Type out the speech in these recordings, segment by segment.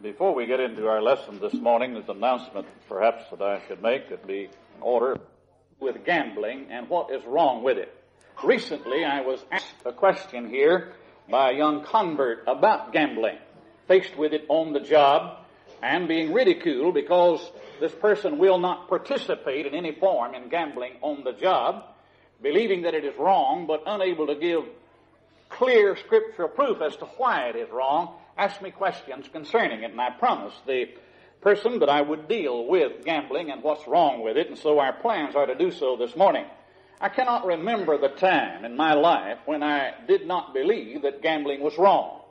Before we get into our lesson this morning, there's an announcement perhaps that I should make that be in order with gambling and what is wrong with it. Recently, I was asked a question here by a young convert about gambling, faced with it on the job and being ridiculed because this person will not participate in any form in gambling on the job, believing that it is wrong but unable to give clear scriptural proof as to why it is wrong, asked me questions concerning it, and I promised the person that I would deal with gambling and what's wrong with it, and so our plans are to do so this morning. I cannot remember the time in my life when I did not believe that gambling was wrong.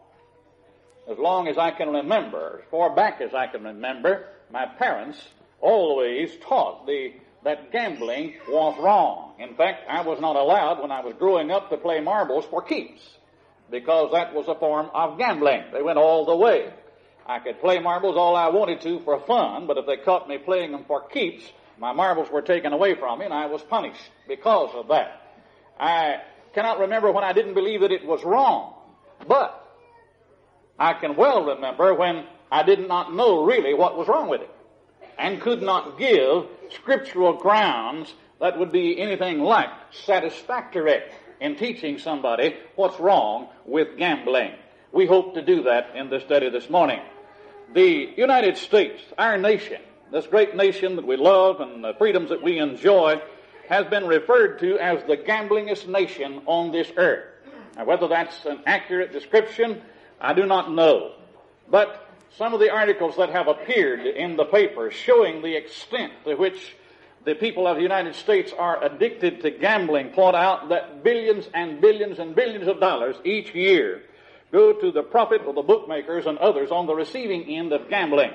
As long as I can remember, as far back as I can remember, my parents always taught that gambling was wrong. In fact, I was not allowed when I was growing up to play marbles for keeps, because that was a form of gambling. They went all the way. I could play marbles all I wanted to for fun, but if they caught me playing them for keeps, my marbles were taken away from me, and I was punished because of that. I cannot remember when I didn't believe that it was wrong, but I can well remember when I did not know really what was wrong with it, and could not give scriptural grounds that would be anything like satisfactory in teaching somebody what's wrong with gambling. We hope to do that in the study this morning. The United States, our nation, this great nation that we love and the freedoms that we enjoy, has been referred to as the gamblingest nation on this earth. Now, whether that's an accurate description, I do not know. But some of the articles that have appeared in the papers showing the extent to which the people of the United States are addicted to gambling point out that billions and billions and billions of dollars each year go to the profit of the bookmakers and others on the receiving end of gambling.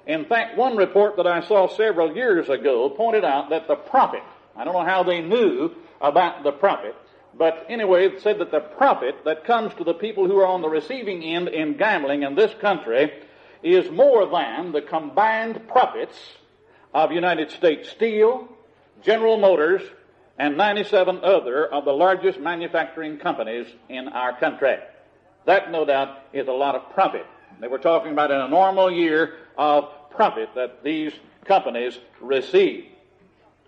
In fact, one report that I saw several years ago pointed out that the profit, I don't know how they knew about the profit, but anyway, it said that the profit that comes to the people who are on the receiving end in gambling in this country is more than the combined profits of United States Steel, General Motors, and 97 other of the largest manufacturing companies in our country. That, no doubt, is a lot of profit. They were talking about in a normal year of profit that these companies receive.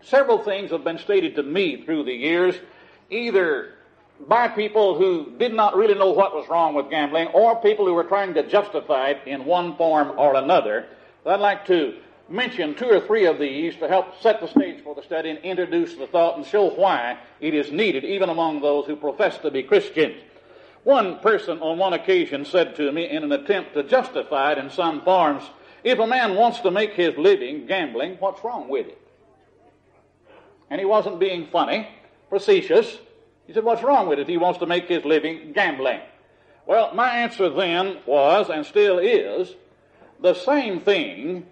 Several things have been stated to me through the years, either by people who did not really know what was wrong with gambling or people who were trying to justify it in one form or another. I'd like to mention two or three of these to help set the stage for the study and introduce the thought and show why it is needed even among those who profess to be Christians. One person on one occasion said to me in an attempt to justify it in some forms, if a man wants to make his living gambling, what's wrong with it? And he wasn't being funny, facetious. He said, what's wrong with it? He wants to make his living gambling. Well, my answer then was, and still is, the same thing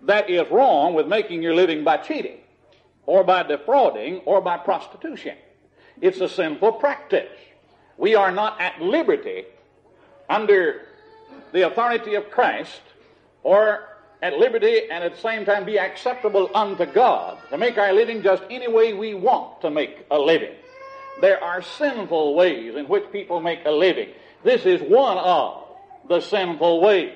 that is wrong with making your living by cheating, or by defrauding, or by prostitution. It's a sinful practice. We are not at liberty under the authority of Christ, or at liberty and at the same time be acceptable unto God to make our living just any way we want to make a living. There are sinful ways in which people make a living. This is one of the sinful ways.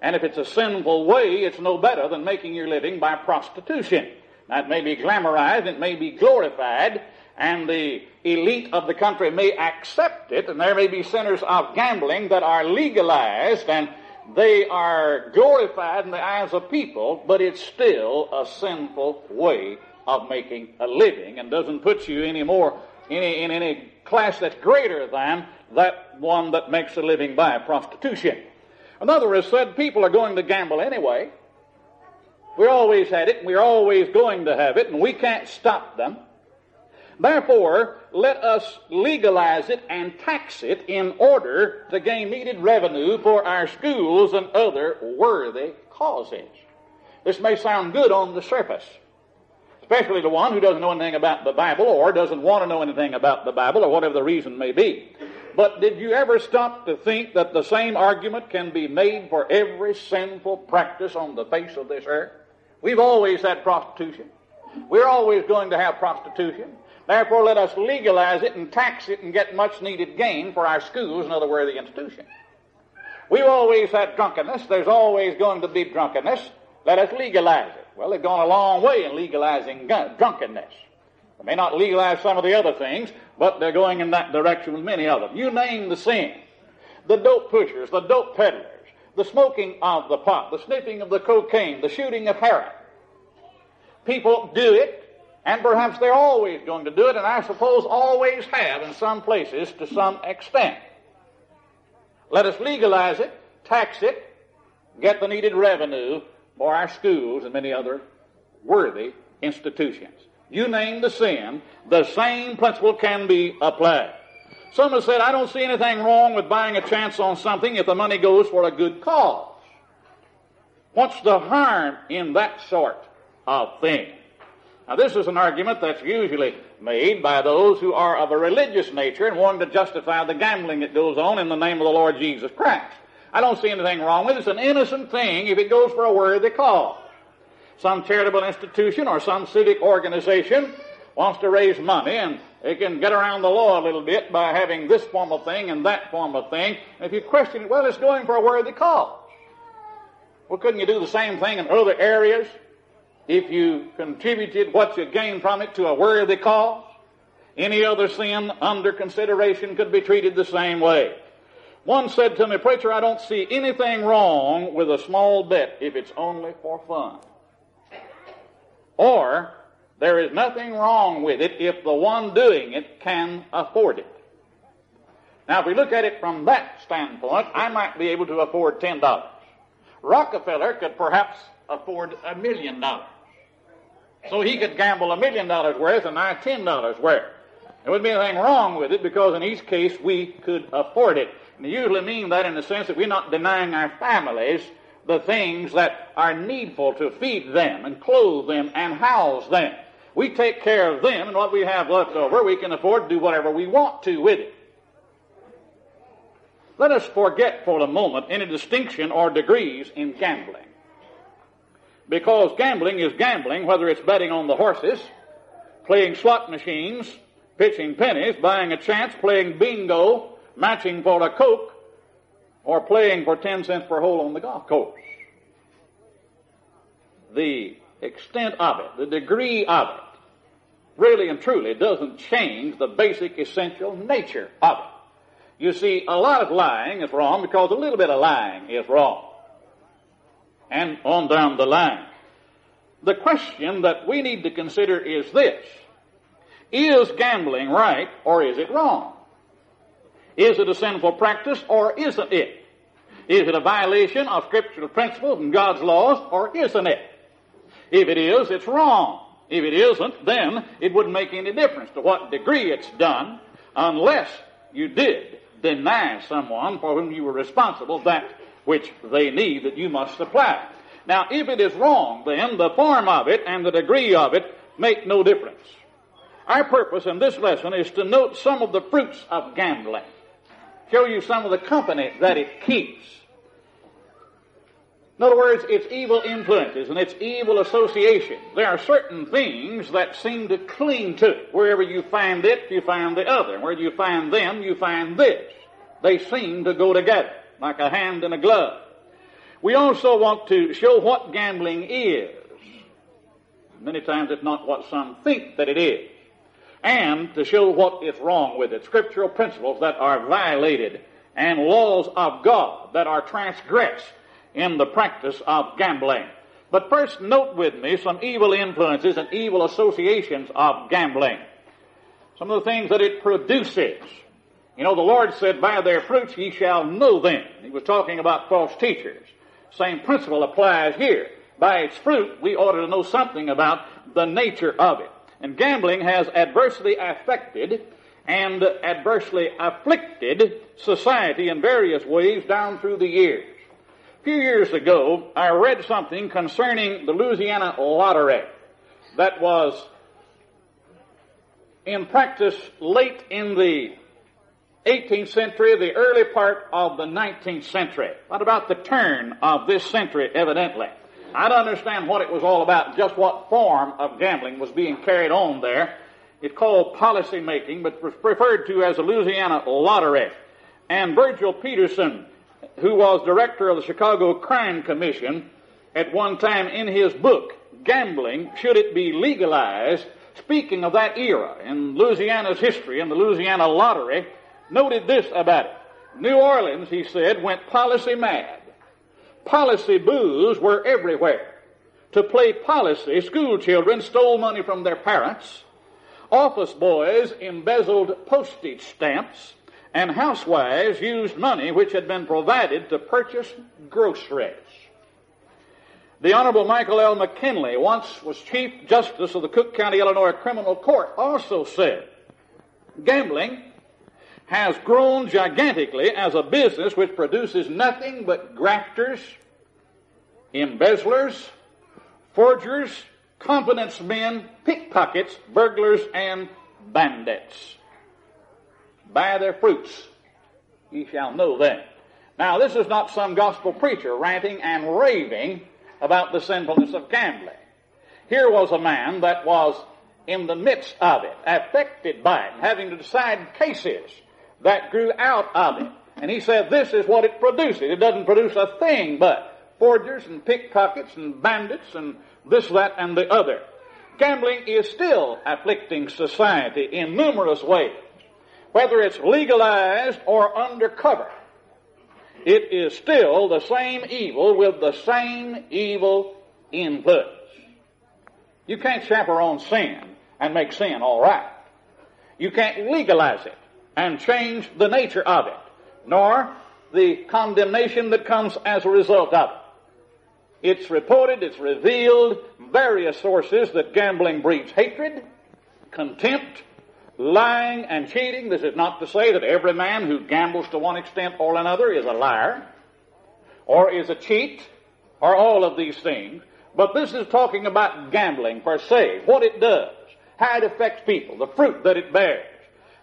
And if it's a sinful way, it's no better than making your living by prostitution. Now, it may be glamorized, it may be glorified, and the elite of the country may accept it, and there may be centers of gambling that are legalized, and they are glorified in the eyes of people, but it's still a sinful way of making a living and doesn't put you in any class that's greater than that one that makes a living by prostitution. Another has said people are going to gamble anyway. We always had it, and we're always going to have it, and we can't stop them. Therefore, let us legalize it and tax it in order to gain needed revenue for our schools and other worthy causes. This may sound good on the surface, especially to one who doesn't know anything about the Bible or doesn't want to know anything about the Bible or whatever the reason may be. But did you ever stop to think that the same argument can be made for every sinful practice on the face of this earth? We've always had prostitution. We're always going to have prostitution. Therefore, let us legalize it and tax it and get much needed gain for our schools and other worthy institutions. We've always had drunkenness. There's always going to be drunkenness. Let us legalize it. Well, they've gone a long way in legalizing drunkenness. They may not legalize some of the other things, but they're going in that direction with many of them. You name the sin. The dope pushers, the dope peddlers, the smoking of the pot, the sniffing of the cocaine, the shooting of heroin. People do it, and perhaps they're always going to do it, and I suppose always have in some places to some extent. Let us legalize it, tax it, get the needed revenue for our schools and many other worthy institutions. You name the sin, the same principle can be applied. Some have said, I don't see anything wrong with buying a chance on something if the money goes for a good cause. What's the harm in that sort of thing? Now, this is an argument that's usually made by those who are of a religious nature and wanting to justify the gambling that goes on in the name of the Lord Jesus Christ. I don't see anything wrong with it. It's an innocent thing if it goes for a worthy cause. Some charitable institution or some civic organization wants to raise money, and they can get around the law a little bit by having this form of thing and that form of thing. And if you question it, well, it's going for a worthy cause. Well, couldn't you do the same thing in other areas if you contributed what you gained from it to a worthy cause? Any other sin under consideration could be treated the same way. One said to me, Preacher, I don't see anything wrong with a small bet if it's only for fun. Or, there is nothing wrong with it if the one doing it can afford it. Now, if we look at it from that standpoint, I might be able to afford $10. Rockefeller could perhaps afford $1 million. So he could gamble $1 million worth and I $10 worth. There wouldn't be anything wrong with it because in each case we could afford it. And I usually mean that in the sense that we're not denying our families the things that are needful to feed them and clothe them and house them. We take care of them, and what we have left over, we can afford to do whatever we want to with it. Let us forget for a moment any distinction or degrees in gambling. Because gambling is gambling, whether it's betting on the horses, playing slot machines, pitching pennies, buying a chance, playing bingo, matching for a Coke, or playing for 10 cents per hole on the golf course. The extent of it, the degree of it, really and truly doesn't change the basic essential nature of it. You see, a lot of lying is wrong because a little bit of lying is wrong. And on down the line. The question that we need to consider is this: is gambling right or is it wrong? Is it a sinful practice or isn't it? Is it a violation of scriptural principles and God's laws or isn't it? If it is, it's wrong. If it isn't, then it wouldn't make any difference to what degree it's done unless you did deny someone for whom you were responsible that which they need that you must supply. Now, if it is wrong, then the form of it and the degree of it make no difference. Our purpose in this lesson is to note some of the fruits of gambling, show you some of the company that it keeps. In other words, its evil influences and its evil associations. There are certain things that seem to cling to it. Wherever you find it, you find the other. Where you find them, you find this. They seem to go together, like a hand in a glove. We also want to show what gambling is. Many times it's not what some think that it is. And to show what is wrong with it. Scriptural principles that are violated and laws of God that are transgressed in the practice of gambling. But first note with me some evil influences and evil associations of gambling. Some of the things that it produces. You know, the Lord said, by their fruits ye shall know them. He was talking about false teachers. Same principle applies here. By its fruit, we ought to know something about the nature of it. And gambling has adversely affected and adversely afflicted society in various ways down through the years. A few years ago, I read something concerning the Louisiana lottery that was in practice late in the 18th century, the early part of the 19th century. What about the turn of this century, evidently? I don't understand what it was all about, just what form of gambling was being carried on there. It's called policy making, but was referred to as the Louisiana lottery. And Virgil Peterson who was director of the Chicago Crime Commission, at one time in his book, Gambling, Should It Be Legalized, speaking of that era in Louisiana's history and the Louisiana lottery, noted this about it. New Orleans, he said, went policy mad. Policy booths were everywhere. To play policy, school children stole money from their parents. Office boys embezzled postage stamps, and housewives used money which had been provided to purchase groceries. The Honorable Michael L. McKinley, once was Chief Justice of the Cook County, Illinois Criminal Court, also said, gambling has grown gigantically as a business which produces nothing but grafters, embezzlers, forgers, confidence men, pickpockets, burglars, and bandits. By their fruits ye shall know them. Now, this is not some gospel preacher ranting and raving about the sinfulness of gambling. Here was a man that was in the midst of it, affected by it, having to decide cases that grew out of it. And he said, this is what it produces. It doesn't produce a thing but forgers and pickpockets and bandits and this, that, and the other. Gambling is still afflicting society in numerous ways. Whether it's legalized or undercover, it is still the same evil with the same evil influence. You can't chaperone sin and make sin all right. You can't legalize it and change the nature of it, nor the condemnation that comes as a result of it. It's reported, it's revealed, various sources that gambling breeds hatred, contempt, lying, and cheating. This is not to say that every man who gambles to one extent or another is a liar, or is a cheat, or all of these things. But this is talking about gambling per se, what it does, how it affects people, the fruit that it bears,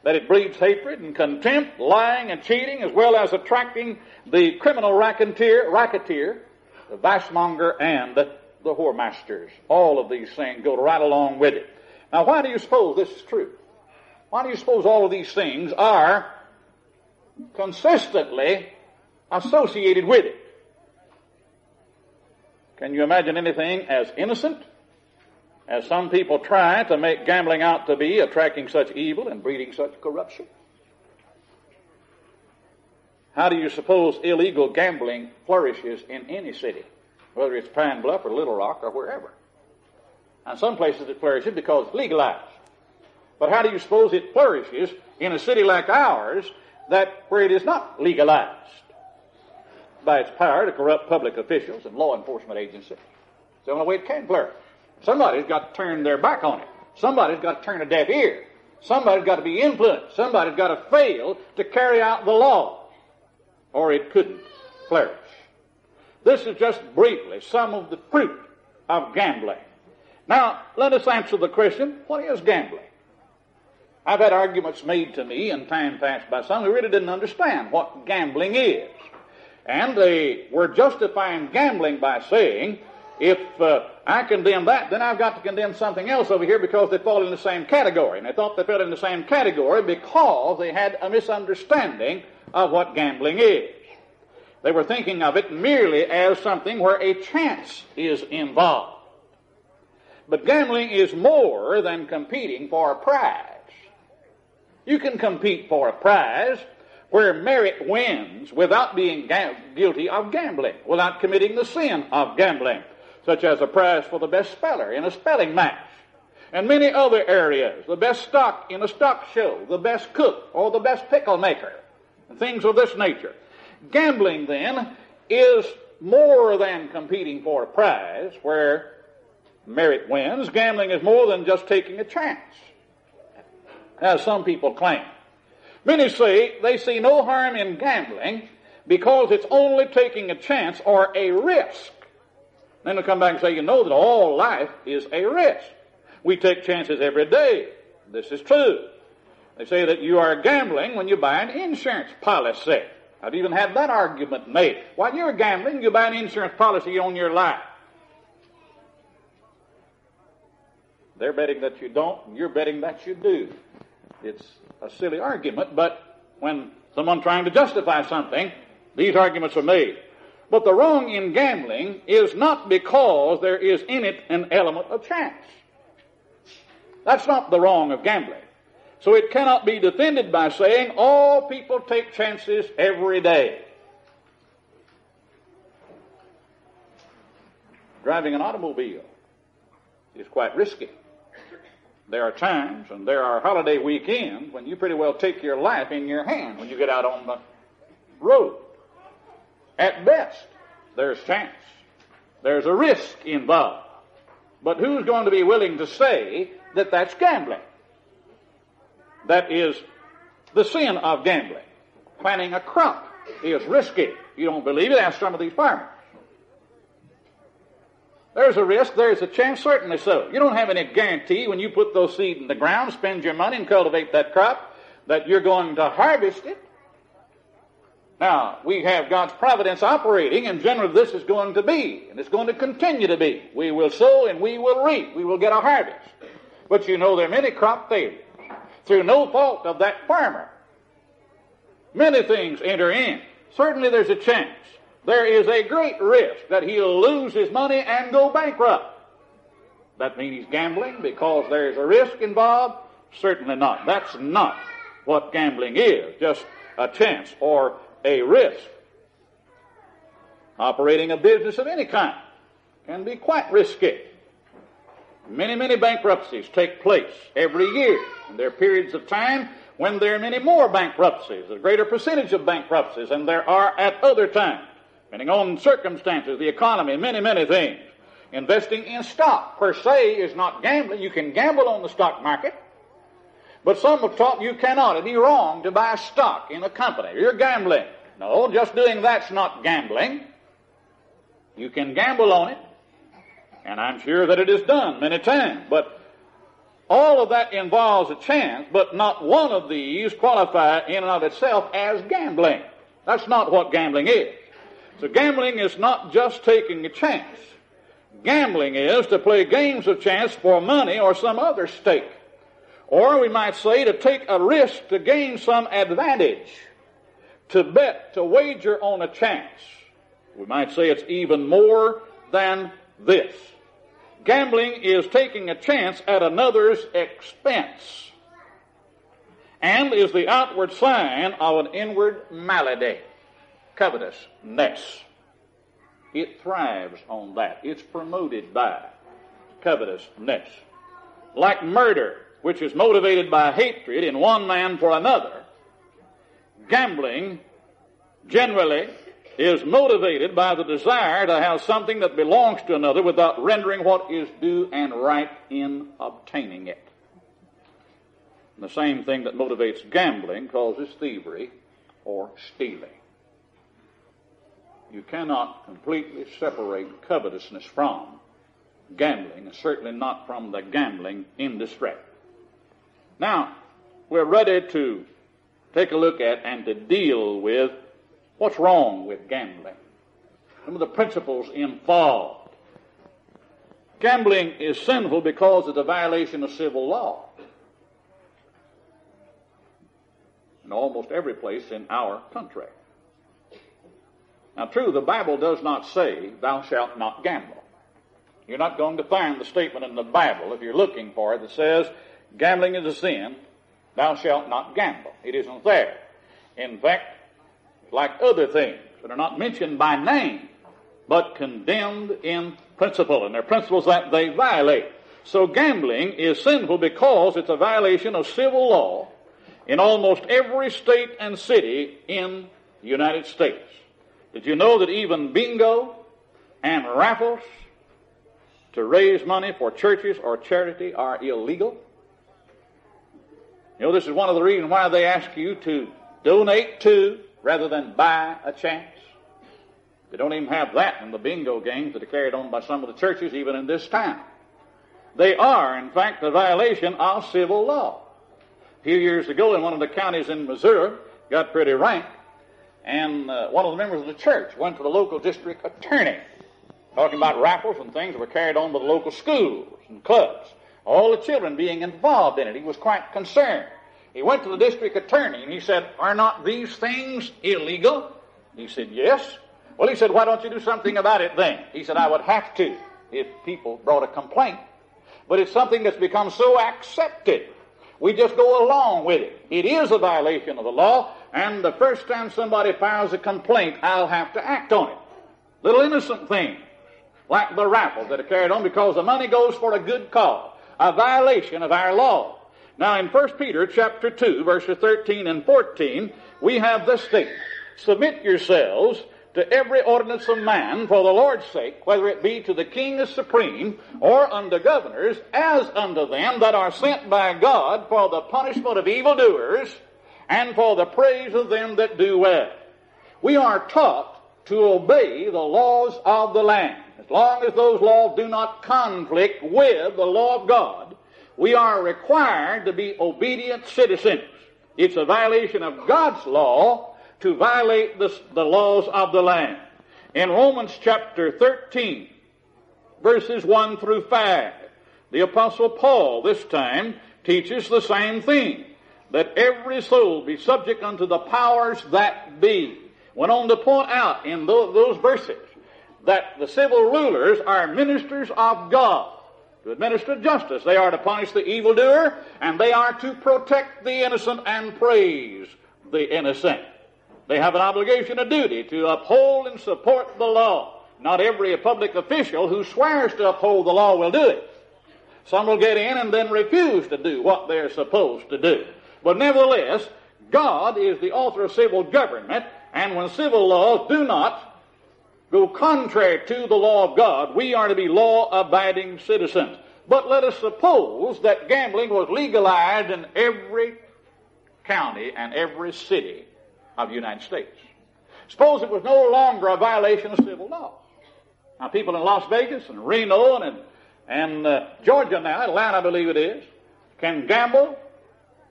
that it breeds hatred and contempt, lying and cheating, as well as attracting the criminal racketeer, the vicemonger, and the whoremasters. All of these things go right along with it. Now, why do you suppose this is true? Why do you suppose all of these things are consistently associated with it? Can you imagine anything as innocent as some people try to make gambling out to be, attracting such evil and breeding such corruption? How do you suppose illegal gambling flourishes in any city, whether it's Pine Bluff or Little Rock or wherever? And some places it flourishes because it's legalized. But how do you suppose it flourishes in a city like ours where it is not legalized? By its power to corrupt public officials and law enforcement agencies. It's the only way it can flourish. Somebody's got to turn their back on it. Somebody's got to turn a deaf ear. Somebody's got to be influenced. Somebody's got to fail to carry out the law, or it couldn't flourish. This is just briefly some of the fruit of gambling. Now, let us answer the question, what is gambling? I've had arguments made to me in time past by some who really didn't understand what gambling is. And they were justifying gambling by saying, if I condemn that, then I've got to condemn something else over here because they fall in the same category. And they thought they fell in the same category because they had a misunderstanding of what gambling is. They were thinking of it merely as something where a chance is involved. But gambling is more than competing for a prize. You can compete for a prize where merit wins without being guilty of gambling, without committing the sin of gambling, such as a prize for the best speller in a spelling match, and many other areas, the best stock in a stock show, the best cook, or the best pickle maker, and things of this nature. Gambling, then, is more than competing for a prize where merit wins. Gambling is more than just taking a chance, as some people claim. Many say they see no harm in gambling because it's only taking a chance or a risk. Then they'll come back and say, you know that all life is a risk. We take chances every day. This is true. They say that you are gambling when you buy an insurance policy. I've even had that argument made. While you're gambling, you buy an insurance policy on your life. They're betting that you don't, and you're betting that you do. It's a silly argument, but when someone trying to justify something These arguments are made. But the wrong in gambling is not because there is in it an element of chance. That's not the wrong of gambling. So it cannot be defended by saying all people take chances every day. Driving an automobile is quite risky. There are times and there are holiday weekends when you pretty well take your life in your hand when you get out on the road. At best, there's chance. There's a risk involved. But who's going to be willing to say that that's gambling? That is the sin of gambling. Planting a crop is risky. You don't believe it? Ask some of these farmers. There's a risk, there's a chance, certainly so. You don't have any guarantee when you put those seeds in the ground, spend your money and cultivate that crop, that you're going to harvest it. Now, we have God's providence operating, and generally this is going to be, and it's going to continue to be. We will sow and we will reap. We will get a harvest. But you know there are many crop failures through no fault of that farmer. Many things enter in. Certainly there's a chance. There is a great risk that he'll lose his money and go bankrupt. That means he's gambling because there's a risk involved? Certainly not. That's not what gambling is, just a chance or a risk. Operating a business of any kind can be quite risky. Many bankruptcies take place every year. And there are periods of time when there are many more bankruptcies, a greater percentage of bankruptcies than there are at other times, depending on circumstances, the economy, many things. Investing in stock per se is not gambling. You can gamble on the stock market, but some have taught you cannot. It'd be wrong to buy stock in a company. You're gambling. No, just doing that's not gambling. You can gamble on it, and I'm sure that it is done many times, but all of that involves a chance, but not one of these qualify in and of itself as gambling. That's not what gambling is. So gambling is not just taking a chance. Gambling is to play games of chance for money or some other stake. Or we might say to take a risk to gain some advantage. To bet, to wager on a chance. We might say it's even more than this. Gambling is taking a chance at another's expense and is the outward sign of an inward malady, covetousness. It thrives on that. It's promoted by covetousness. Like murder, which is motivated by hatred in one man for another, gambling generally is motivated by the desire to have something that belongs to another without rendering what is due and right in obtaining it. And the same thing that motivates gambling causes thievery or stealing. You cannot completely separate covetousness from gambling, and certainly not from the gambling industry. Now, we're ready to take a look at and to deal with what's wrong with gambling. Some of the principles involved. Gambling is sinful because it's a violation of civil law. In almost every place in our country. Now, true, the Bible does not say, thou shalt not gamble. You're not going to find the statement in the Bible, if you're looking for it, that says, gambling is a sin, thou shalt not gamble. It isn't there. In fact, like other things that are not mentioned by name, but condemned in principle, and they're principles that they violate. So gambling is sinful because it's a violation of civil law in almost every state and city in the United States. Did you know that even bingo and raffles to raise money for churches or charity are illegal? You know, this is one of the reasons why they ask you to donate to rather than buy a chance. They don't even have that in the bingo games that are carried on by some of the churches even in this town. They are, in fact, a violation of civil law. A few years ago in one of the counties in Missouri, got pretty rank, and one of the members of the church went to the local district attorney, talking about raffles and things that were carried on by the local schools and clubs, all the children being involved in it. He was quite concerned. He went to the district attorney and he said, are not these things illegal? He said, yes. Well, he said, why don't you do something about it then? He said, I would have to if people brought a complaint. But it's something that's become so accepted. We just go along with it. It is a violation of the law, and the first time somebody files a complaint, I'll have to act on it. Little innocent things, like the raffles that are carried on because the money goes for a good cause, a violation of our law. Now, in 1 Peter chapter 2, verses 13 and 14, we have this statement: submit yourselves to every ordinance of man for the Lord's sake, whether it be to the king as supreme, or unto governors, as unto them that are sent by God for the punishment of evildoers, and for the praise of them that do well. We are taught to obey the laws of the land. As long as those laws do not conflict with the law of God, we are required to be obedient citizens. It's a violation of God's law to violate the laws of the land. In Romans chapter 13, verses 1 through 5, the Apostle Paul this time teaches the same thing, that every soul be subject unto the powers that be. Went on to point out in those verses that the civil rulers are ministers of God to administer justice. They are to punish the evildoer, and they are to protect the innocent and praise the innocent. They have an obligation, a duty to uphold and support the law. Not every public official who swears to uphold the law will do it. Some will get in and then refuse to do what they're supposed to do. But nevertheless, God is the author of civil government, and when civil laws do not go contrary to the law of God, we are to be law-abiding citizens. But let us suppose that gambling was legalized in every county and every city of the United States. Suppose it was no longer a violation of civil law. Now, people in Las Vegas and Reno and Georgia now, Atlanta I believe it is, can gamble,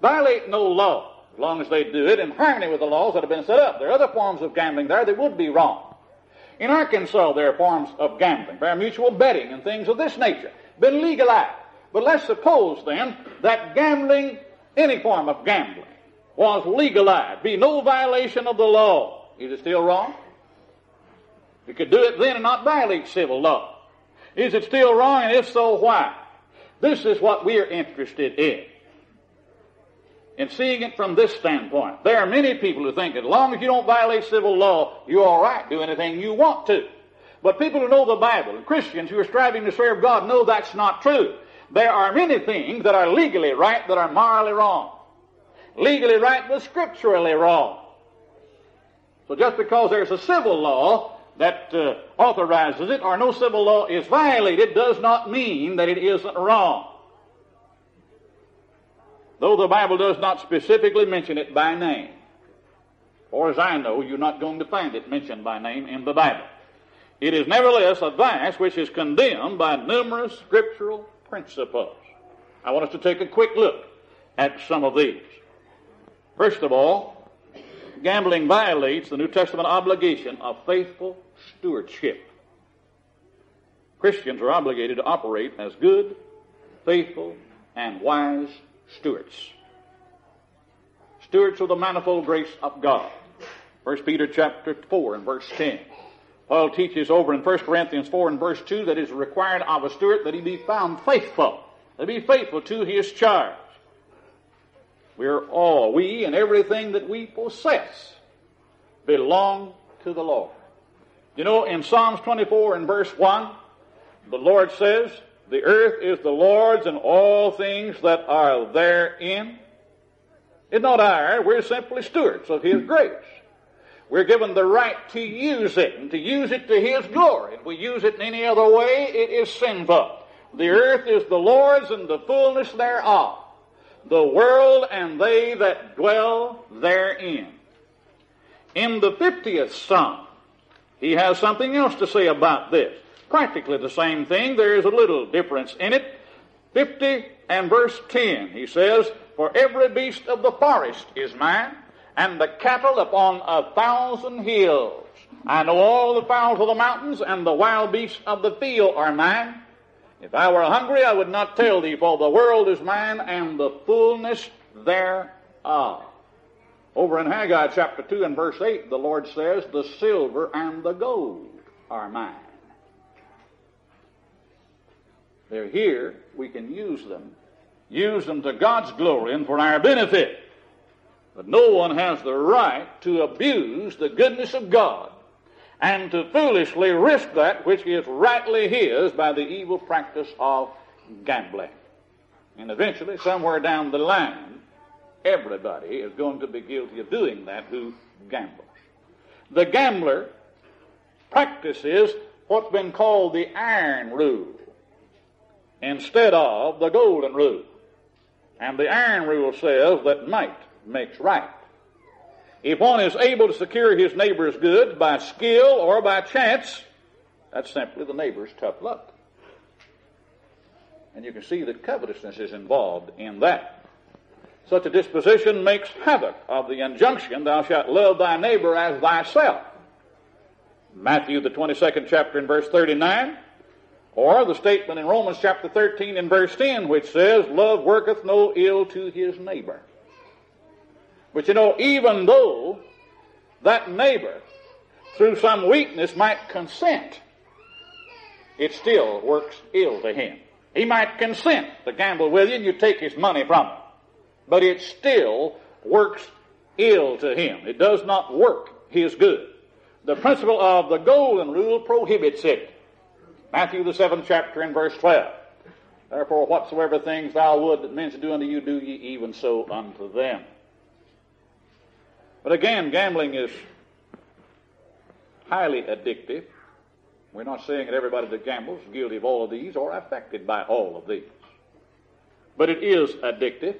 violate no law, as long as they do it in harmony with the laws that have been set up. There are other forms of gambling there that would be wrong. In Arkansas, there are forms of gambling, pari-mutuel betting and things of this nature, been legalized. But let's suppose then that gambling, any form of gambling, was legalized, be no violation of the law. Is it still wrong? You could do it then and not violate civil law. Is it still wrong, and if so, why? This is what we are interested in seeing it from this standpoint. There are many people who think as long as you don't violate civil law, you're all right, do anything you want to. But people who know the Bible, and Christians who are striving to serve God, know that's not true. There are many things that are legally right that are morally wrong. Legally right but scripturally wrong. So just because there's a civil law that authorizes it, or no civil law is violated, does not mean that it isn't wrong. Though the Bible does not specifically mention it by name. Or as I know, you're not going to find it mentioned by name in the Bible. It is nevertheless a vice which is condemned by numerous scriptural principles. I want us to take a quick look at some of these. First of all, gambling violates the New Testament obligation of faithful stewardship. Christians are obligated to operate as good, faithful, and wise stewards. Stewards of the manifold grace of God. 1 Peter chapter 4 and verse 10. Paul teaches over in 1 Corinthians 4 and verse 2 that it is required of a steward that he be found faithful. That he be faithful to his charge. We and everything that we possess belong to the Lord. You know, in Psalms 24 and verse 1, the Lord says, the earth is the Lord's and all things that are therein. It's not ours. We're simply stewards of His grace. We're given the right to use it and to use it to His glory. If we use it in any other way, it is sinful. The earth is the Lord's and the fullness thereof, the world and they that dwell therein. In the 50th Psalm, he has something else to say about this. Practically the same thing. There is a little difference in it. 50 and verse 10, he says, for every beast of the forest is mine, and the cattle upon 1,000 hills. I know all the fowls of the mountains, and the wild beasts of the field are mine. If I were hungry, I would not tell thee, for the world is mine, and the fullness thereof. Over in Haggai chapter 2 and verse 8, the Lord says, the silver and the gold are mine. They're here. We can use them. Use them to God's glory and for our benefit. But no one has the right to abuse the goodness of God and to foolishly risk that which is rightly his by the evil practice of gambling. And eventually, somewhere down the line, everybody is going to be guilty of doing that who gambles. The gambler practices what's been called the iron rule instead of the golden rule. And the iron rule says that might makes right. If one is able to secure his neighbor's goods by skill or by chance, that's simply the neighbor's tough luck. And you can see that covetousness is involved in that. Such a disposition makes havoc of the injunction, thou shalt love thy neighbor as thyself. Matthew the 22nd chapter and verse 39, or the statement in Romans chapter 13 and verse 10, which says, love worketh no ill to his neighbor. But you know, even though that neighbor, through some weakness, might consent, it still works ill to him. He might consent to gamble with you and you take his money from him. But it still works ill to him. It does not work his good. The principle of the golden rule prohibits it. Matthew the 7th chapter and verse 12. Therefore, whatsoever things thou would that men should do unto you, do ye even so unto them. But again, gambling is highly addictive. We're not saying that everybody that gambles is guilty of all of these or affected by all of these. But it is addictive.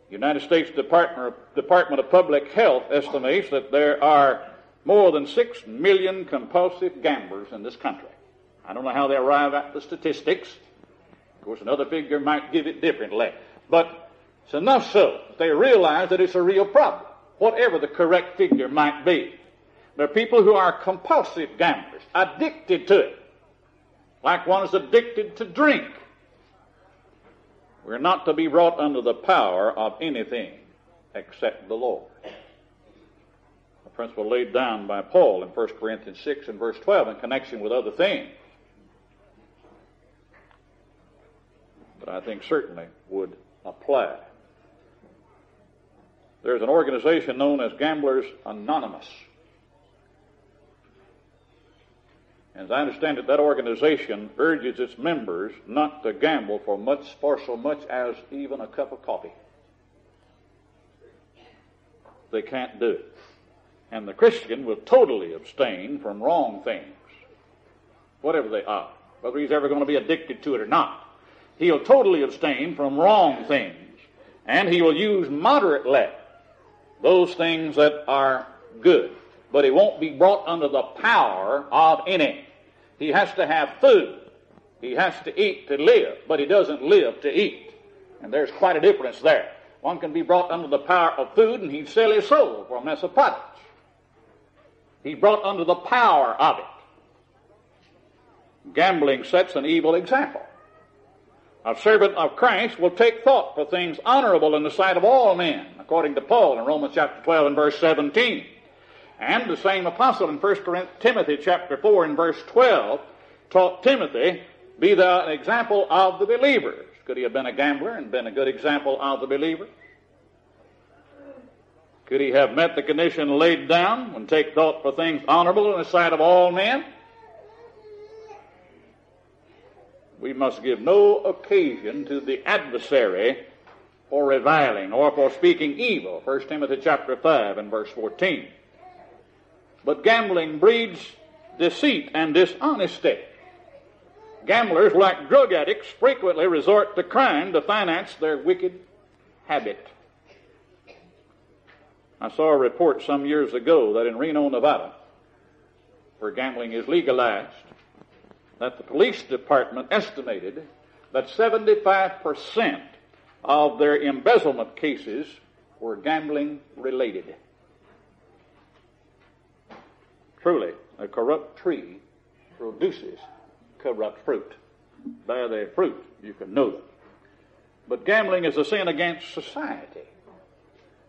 The United States Department of Public Health estimates that there are more than 6 million compulsive gamblers in this country. I don't know how they arrive at the statistics. Of course, another figure might give it differently. But it's enough so that they realize that it's a real problem, whatever the correct figure might be. There are people who are compulsive gamblers, addicted to it, like one is addicted to drink. We're not to be brought under the power of anything except the Lord. A principle laid down by Paul in 1 Corinthians 6 and verse 12 in connection with other things. But I think certainly would apply. There's an organization known as Gamblers Anonymous. As I understand it, that organization urges its members not to gamble for so much as even a cup of coffee. They can't do it. And the Christian will totally abstain from wrong things, whatever they are, whether he's ever going to be addicted to it or not. He'll totally abstain from wrong things, and he will use moderately those things that are good. But he won't be brought under the power of any. He has to have food. He has to eat to live, but he doesn't live to eat. And there's quite a difference there. One can be brought under the power of food and he'd sell his soul for a mess of pottage. He's brought under the power of it. Gambling sets an evil example. A servant of Christ will take thought for things honorable in the sight of all men, according to Paul in Romans chapter 12 and verse 17. And the same apostle in 1 Timothy chapter 4 and verse 12 taught Timothy, be thou an example of the believers. Could he have been a gambler and been a good example of the believer? Could he have met the condition laid down and take thought for things honorable in the sight of all men? We must give no occasion to the adversary for reviling or for speaking evil. 1 Timothy chapter 5 and verse 14. But gambling breeds deceit and dishonesty. Gamblers, like drug addicts, frequently resort to crime to finance their wicked habit. I saw a report some years ago that in Reno, Nevada, where gambling is legalized, that the police department estimated that 75% of their embezzlement cases were gambling related. Truly, a corrupt tree produces corrupt fruit. By their fruit, you can know them. But gambling is a sin against society.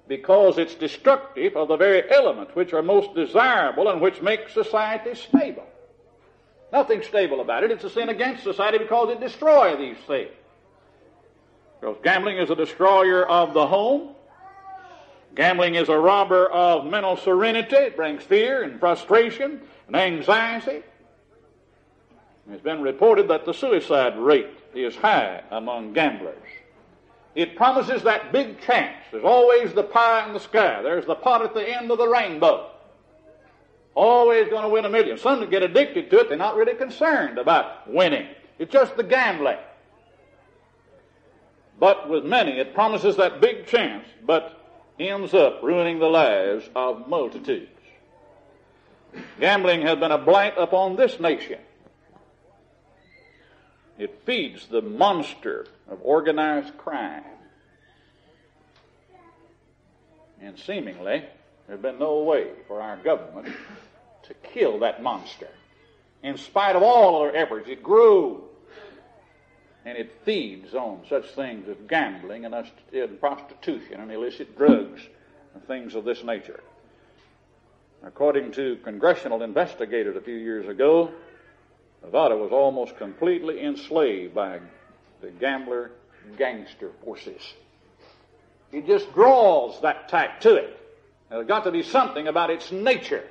because it's destructive of the very elements which are most desirable and which make society stable. Nothing stable about it. It's a sin against society because it destroys these things. Because gambling is a destroyer of the home. Gambling is a robber of mental serenity. It brings fear and frustration and anxiety. It's been reported that the suicide rate is high among gamblers. It promises that big chance. There's always the pie in the sky. There's the pot at the end of the rainbow. Always going to win $1 million. Some that get addicted to it, they're not really concerned about winning. It's just the gambling. But with many, it promises that big chance, but ends up ruining the lives of multitudes. Gambling has been a blight upon this nation. It feeds the monster of organized crime. And seemingly, there's been no way for our government to kill that monster. In spite of all their efforts, it grows. And it feeds on such things as gambling and prostitution and illicit drugs and things of this nature. According to congressional investigators a few years ago, Nevada was almost completely enslaved by the gambler gangster forces. It just draws that type to it. There's got to be something about its nature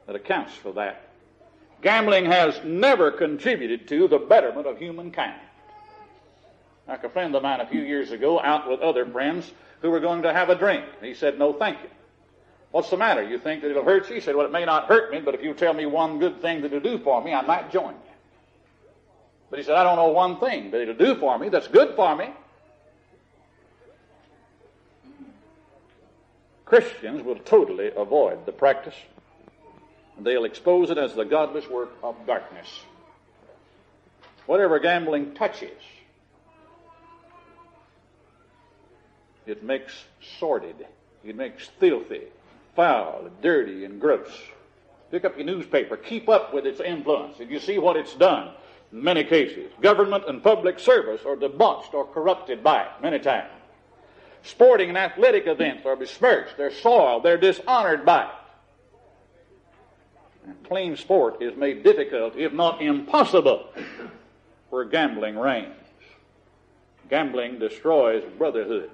that accounts for that. Gambling has never contributed to the betterment of humankind. Like a friend of mine a few years ago, out with other friends who were going to have a drink. He said, "No, thank you." "What's the matter? You think that it'll hurt you?" He said, "Well, it may not hurt me, but if you tell me one good thing that it'll do for me, I might join you." But he said, "I don't know one thing that it'll do for me that's good for me." Christians will totally avoid the practice. They'll expose it as the godless work of darkness. Whatever gambling touches, it makes sordid, it makes filthy, foul, dirty, and gross. Pick up your newspaper, keep up with its influence, and you see what it's done in many cases. Government and public service are debauched or corrupted by it many times. Sporting and athletic events are besmirched, they're soiled, they're dishonored by it. And clean sport is made difficult, if not impossible, where gambling reigns. Gambling destroys brotherhood.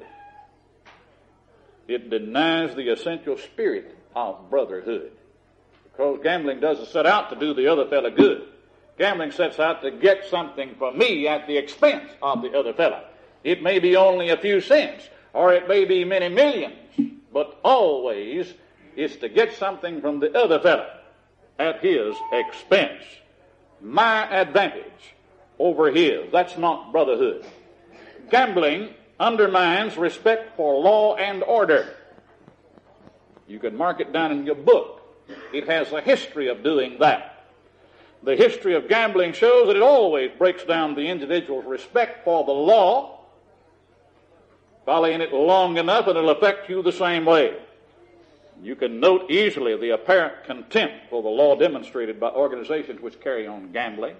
It denies the essential spirit of brotherhood. Because gambling doesn't set out to do the other fellow good. Gambling sets out to get something from me at the expense of the other fellow. It may be only a few cents, or it may be many millions, but always it's to get something from the other fellow at his expense. My advantage over his. That's not brotherhood. Gambling undermines respect for law and order. You can mark it down in your book. It has a history of doing that. The history of gambling shows that it always breaks down the individual's respect for the law. Follow in it long enough and it'll affect you the same way. You can note easily the apparent contempt for the law demonstrated by organizations which carry on gambling.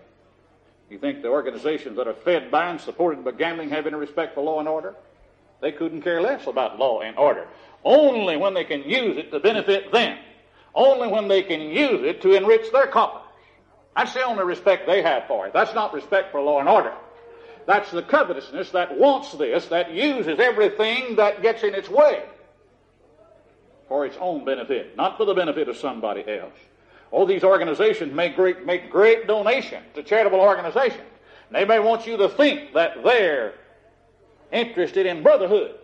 You think the organizations that are fed by and supported by gambling have any respect for law and order? They couldn't care less about law and order. Only when they can use it to benefit them. Only when they can use it to enrich their coffers. That's the only respect they have for it. That's not respect for law and order. That's the covetousness that wants this, that uses everything that gets in its way for its own benefit, not for the benefit of somebody else. All these organizations make great donations to charitable organizations. They may want you to think that they're interested in brotherhood.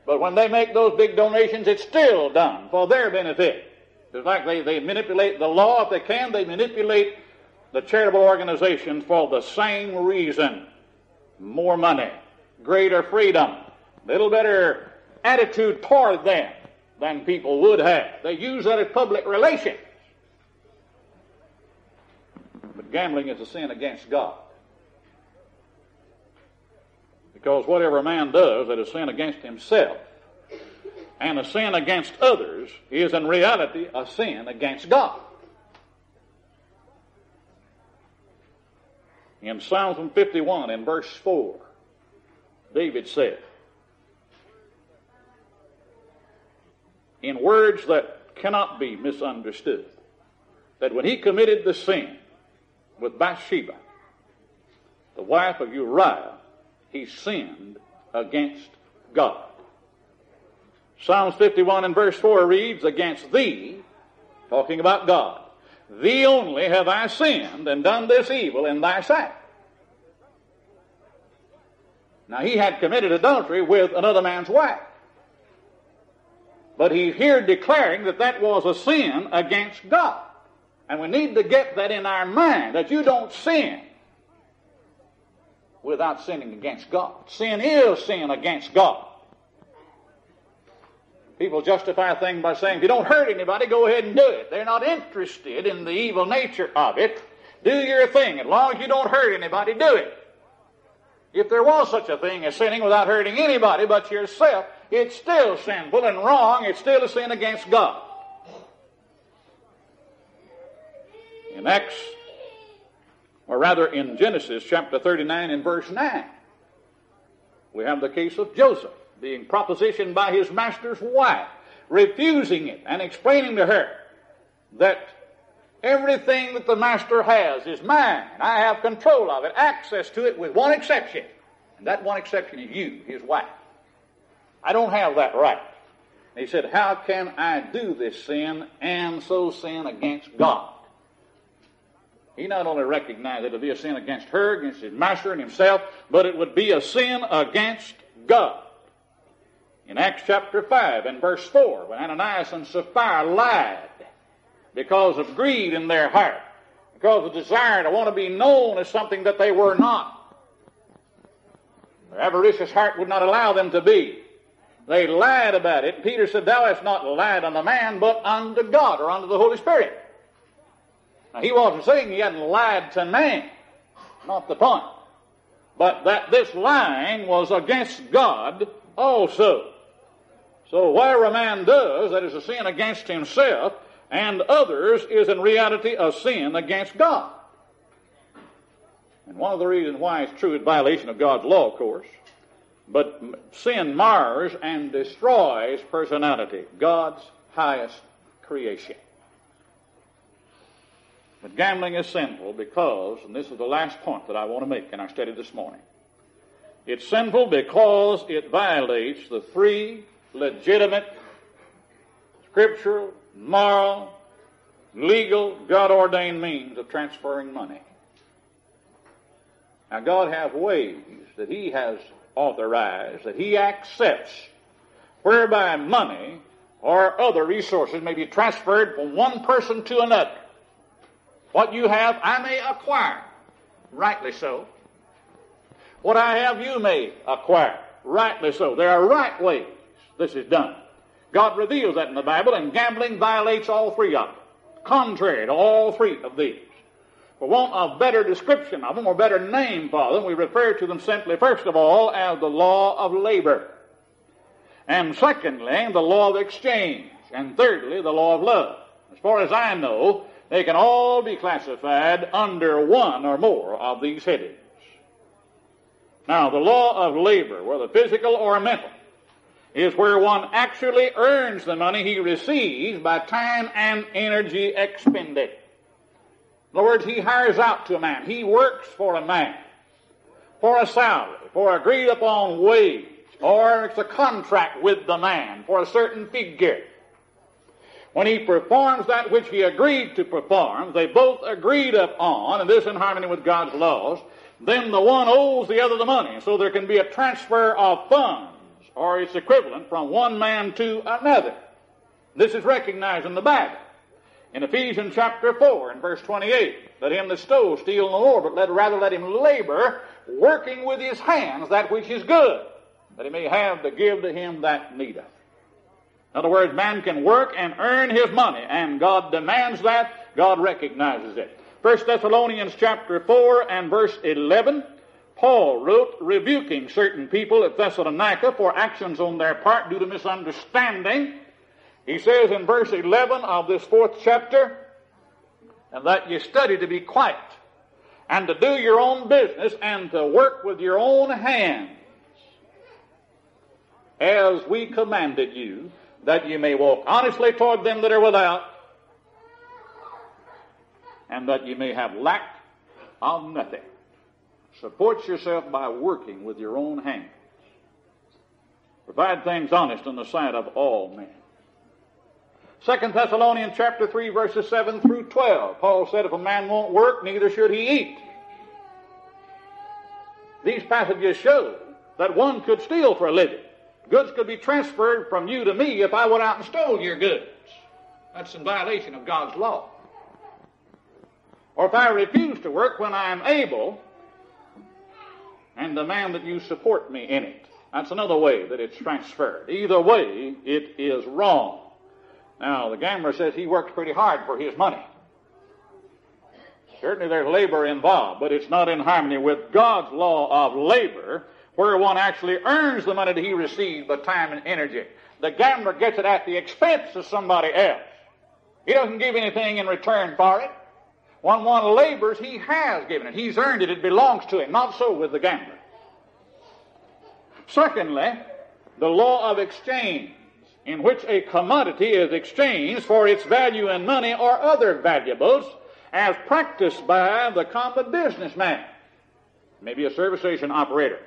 But when they make those big donations, it's still done for their benefit. It's like they manipulate the law. If they can, they manipulate the charitable organizations for the same reason. More money, greater freedom, little better attitude toward them than people would have. They use that as public relations. But gambling is a sin against God. Because whatever a man does that is sin against himself and a sin against others is in reality a sin against God. In Psalm 51 in verse 4, David said, in words that cannot be misunderstood, that when he committed the sin with Bathsheba, the wife of Uriah, he sinned against God. Psalms 51 and verse 4 reads, against thee, talking about God, thee only have I sinned and done this evil in thy sight. Now he had committed adultery with another man's wife. But he's here declaring that that was a sin against God. And we need to get that in our mind, that you don't sin without sinning against God. Sin is sin against God. People justify a thing by saying, if you don't hurt anybody, go ahead and do it. They're not interested in the evil nature of it. Do your thing. As long as you don't hurt anybody, do it. If there was such a thing as sinning without hurting anybody but yourself, it's still sinful and wrong. It's still a sin against God. In in Genesis chapter 39 and verse 9, we have the case of Joseph being propositioned by his master's wife, refusing it and explaining to her that everything that the master has is mine. I have control of it, access to it with one exception. And that one exception is you, his wife. I don't have that right. And he said, how can I do this sin and so sin against God? He not only recognized that it would be a sin against her, against his master and himself, but it would be a sin against God. In Acts chapter 5 and verse 4, when Ananias and Sapphira lied because of greed in their heart, because of desire to want to be known as something that they were not. Their avaricious heart would not allow them to be. They lied about it. Peter said, thou hast not lied unto man, but unto God, or unto the Holy Spirit. Now, he wasn't saying he hadn't lied to man. Not the point. But that this lying was against God also. So whatever a man does that is a sin against himself and others is in reality a sin against God. And one of the reasons why it's true, it's violation of God's law, of course. But sin mars and destroys personality, God's highest creation. But gambling is sinful because, and this is the last point that I want to make in our study this morning, it's sinful because it violates the free, legitimate, scriptural, moral, legal, God-ordained means of transferring money. Now, God has ways that he has authorized, that he accepts, whereby money or other resources may be transferred from one person to another. What you have, I may acquire, rightly so. What I have, you may acquire, rightly so. There are right ways this is done. God reveals that in the Bible, and gambling violates all three of them, contrary to all three of these. For want of better description of them, or better name for them, we refer to them simply, first of all, as the law of labor. And secondly, the law of exchange. And thirdly, the law of love. As far as I know, they can all be classified under one or more of these headings. Now, the law of labor, whether physical or mental, is where one actually earns the money he receives by time and energy expended. In other words, he hires out to a man. He works for a man, for a salary, for agreed upon wage, or it's a contract with the man for a certain figure. When he performs that which he agreed to perform, they both agreed upon, and this in harmony with God's laws, then the one owes the other the money. So there can be a transfer of funds, or its equivalent, from one man to another. This is recognized in the Bible. In Ephesians chapter 4 and verse 28, let him that stole steal no more, but rather let him labor, working with his hands that which is good, that he may have to give to him that needeth. In other words, man can work and earn his money, and God demands that. God recognizes it. 1 Thessalonians chapter 4 and verse 11, Paul wrote, rebuking certain people at Thessalonica for actions on their part due to misunderstanding. He says in verse 11 of this 4th chapter, and that you study to be quiet, and to do your own business, and to work with your own hands, as we commanded you, that you may walk honestly toward them that are without, and that you may have lack of nothing. Support yourself by working with your own hands. Provide things honest in the sight of all men. 2 Thessalonians chapter 3, verses 7 through 12. Paul said, if a man won't work, neither should he eat. These passages show that one could steal for a living. Goods could be transferred from you to me if I went out and stole your goods. That's in violation of God's law. Or if I refuse to work when I am able and demand that you support me in it. That's another way that it's transferred. Either way, it is wrong. Now, the gambler says he works pretty hard for his money. Certainly there's labor involved, but it's not in harmony with God's law of labor, where one actually earns the money that he receives by time and energy. The gambler gets it at the expense of somebody else. He doesn't give anything in return for it. When one labors, he has given it. He's earned it. It belongs to him. Not so with the gambler. Secondly, the law of exchange, in which a commodity is exchanged for its value in money or other valuables, as practiced by the common businessman. Maybe a service station operator.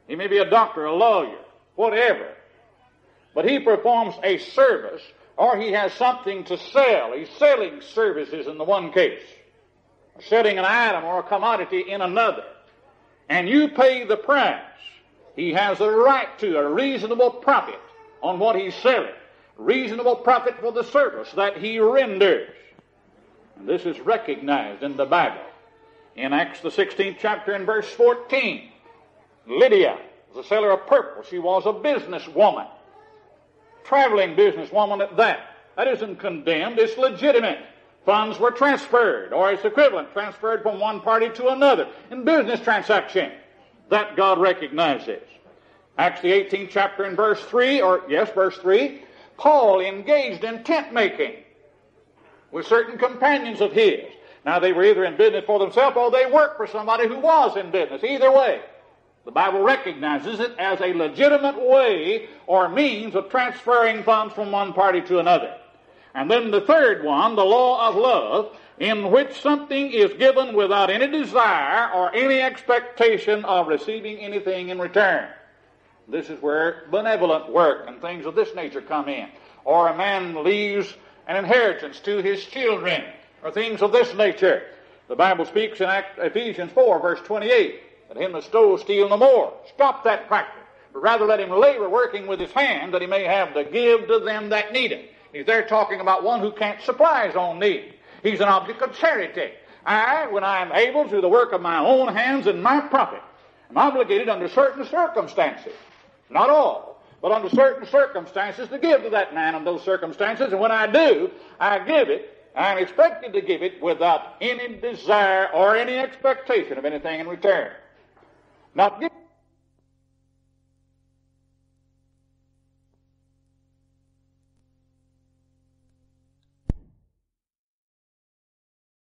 He may be a doctor, a lawyer, whatever. But he performs a service, or he has something to sell. He's selling services in the one case, selling an item or a commodity in another. And you pay the price. He has a right to a reasonable profit on what he's selling. Reasonable profit for the service that he renders. And this is recognized in the Bible. In Acts the 16th chapter and verse 14, Lydia was a seller of purple. She was a businesswoman. Traveling businesswoman at that. That isn't condemned. It's legitimate. Funds were transferred, or its equivalent, transferred from one party to another in business transaction. That God recognizes. Acts the 18th chapter and verse 3, verse 3, Paul engaged in tent making with certain companions of his. Now they were either in business for themselves or they worked for somebody who was in business. Either way, the Bible recognizes it as a legitimate way or means of transferring funds from one party to another. And then the third one, the law of love, in which something is given without any desire or any expectation of receiving anything in return. This is where benevolent work and things of this nature come in. Or a man leaves an inheritance to his children, or things of this nature. The Bible speaks in Ephesians 4, verse 28, that him that stole steal no more. Stop that practice, but rather let him labor working with his hand, that he may have to give to them that need it. He's there talking about one who can't supply his own need. He's an object of charity. I, when I am able through the work of my own hands and my profit, am obligated under certain circumstances, not all, but under certain circumstances to give to that man in those circumstances. And when I do, I give it. I'm expected to give it without any desire or any expectation of anything in return. Not give